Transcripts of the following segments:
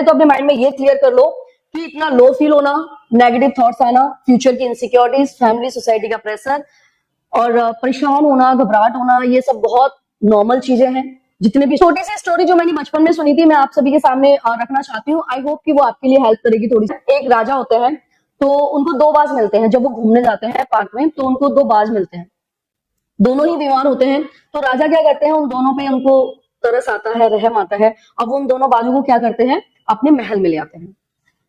तो अपने माइंड में ये क्लियर कर लो कि इतना लो फील होना, नेगेटिव थॉट्स आना, फ्यूचर की इनसिक्योरिटीज, फैमिली सोसाइटी का प्रेशर और परेशान होना, घबराहट होना, ये सब बहुत नॉर्मल चीजें हैं। जितने भी छोटी सी स्टोरी जो मैंने बचपन में सुनी थी मैं आप सभी के सामने रखना चाहती हूँ। आई होप कि वो आपके लिए हेल्प करेगी थोड़ी सी। एक राजा होते हैं, तो उनको दो बाज मिलते हैं। जब वो घूमने जाते हैं पार्क में तो उनको दो बाज मिलते हैं, दोनों ही बीमार होते हैं। तो राजा क्या करते हैं, उन दोनों पे उनको तरस आता है, रहम आता है। अब वो उन दोनों बाजों को क्या करते हैं, अपने महल में ले आते हैं।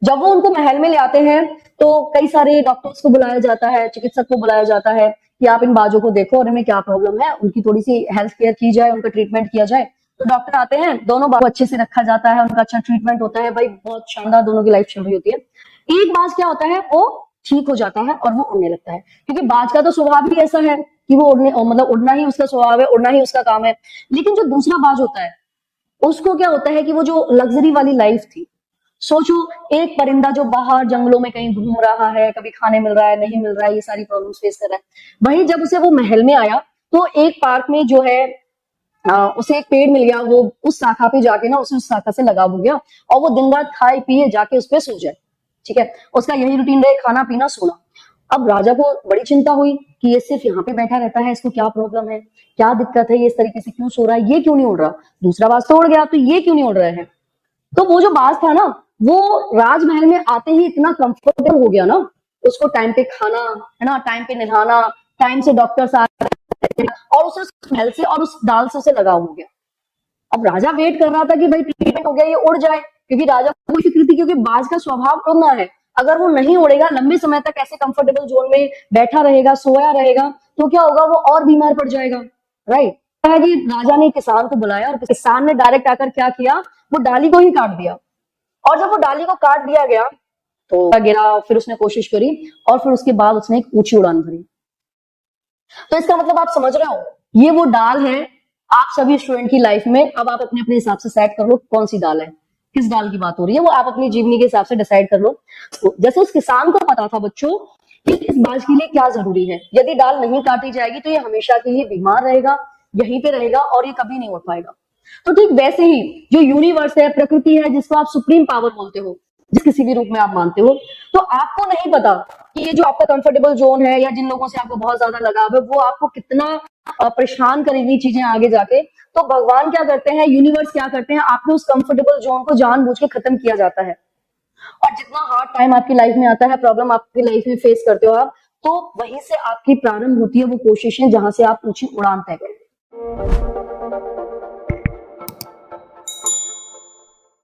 जब वो उनको महल में ले आते हैं तो कई सारे डॉक्टर्स को बुलाया जाता है, चिकित्सक को बुलाया जाता है कि आप इन बाजों को देखो और इनमें क्या प्रॉब्लम है, उनकी थोड़ी सी हेल्थ केयर की जाए, उनका ट्रीटमेंट किया जाए। तो डॉक्टर आते हैं, दोनों बाजू अच्छे से रखा जाता है, उनका अच्छा ट्रीटमेंट होता है। भाई बहुत शानदार दोनों की लाइफ चल रही होती है। एक बाज क्या होता है, वो ठीक हो जाता है और वो उड़ने लगता है, क्योंकि बाज का तो स्वभाव भी ऐसा है कि वो उड़ने मतलब उड़ना ही उसका स्वभाव है, उड़ना ही उसका काम है। लेकिन जो दूसरा बाज होता है उसको क्या होता है कि वो जो लग्जरी वाली लाइफ थी, सोचो एक परिंदा जो बाहर जंगलों में कहीं घूम रहा है, कभी खाने मिल रहा है, नहीं मिल रहा है, ये सारी प्रॉब्लम्स फेस कर रहा है। वहीं जब उसे वो महल में आया तो एक पार्क में जो है उसे एक पेड़ मिल गया। वो उस शाखा पे जाके ना उसे उस शाखा से लगाव हो गया और वो दिन रात खाए पिए जाके उस पे सो जाए। ठीक है, उसका यही रूटीन रहे, खाना पीना सोना। अब राजा को बड़ी चिंता हुई कि ये सिर्फ यहाँ पे बैठा रहता है, इसको क्या प्रॉब्लम है, क्या दिक्कत है, ये इस तरीके से क्यों सो रहा है, ये क्यों नहीं उड़ रहा, दूसरा बाज तो उड़ गया तो ये क्यों नहीं उड़ रहा है। तो वो जो बाज था ना, वो राजमहल में आते ही इतना कंफर्टेबल हो गया ना, उसको टाइम पे खाना है ना, टाइम पे नहाना, टाइम से डॉक्टर आ रहे थे और उसे उस महल से और उस डाल से उसे लगाव हो गया। अब राजा वेट कर रहा था कि भाई ट्रीटमेंट हो गया, ये उड़ जाए, क्योंकि राजा को फिक्र थी, क्योंकि बाज का स्वभाव उड़ना है। अगर वो नहीं उड़ेगा, लंबे समय तक ऐसे कंफर्टेबल जोन में बैठा रहेगा, सोया रहेगा, तो क्या होगा, वो और बीमार पड़ जाएगा। राइट है कि राजा ने किसान को बुलाया और किसान ने डायरेक्ट आकर क्या किया, वो डाली को ही काट दिया। और जब वो डाली को काट दिया गया तो गिरा, फिर उसने कोशिश करी और फिर उसके बाद उसने एक ऊंची उड़ान भरी। तो इसका मतलब आप समझ रहे हो, ये वो डाल है आप सभी स्टूडेंट की लाइफ में। अब आप अपने अपने हिसाब से सेट कर लो कौन सी डाल है, किस डाल की बात हो रही है, वो आप अपनी जीवनी के हिसाब से डिसाइड कर लो। तो जैसे उस किसान को पता था बच्चों कि इस बाज के लिए क्या जरूरी है, यदि डाल नहीं काटी जाएगी तो ये हमेशा के लिए बीमार रहेगा, यहीं पे रहेगा और ये कभी नहीं उठ पाएगा। तो ठीक वैसे ही जो यूनिवर्स है, प्रकृति है, जिसको आप सुप्रीम पावर बोलते हो, जिस किसी भी रूप में आप मानते हो, तो आपको नहीं पता कि ये जो आपका कंफर्टेबल जोन है या जिन लोगों से आपको बहुत ज्यादा लगाव है, वो आपको कितना परेशान करेगी चीजें आगे जाके। तो भगवान क्या करते हैं, यूनिवर्स क्या करते हैं, आपके उस कंफर्टेबल जोन को जानबूझ के खत्म किया जाता है। और जितना हार्ड टाइम आपकी लाइफ में आता है, प्रॉब्लम आपकी लाइफ में फेस करते हो आप, तो वहीं से आपकी प्रारंभ होती है वो कोशिशें जहां से आप ऊंची उड़ान तय करें।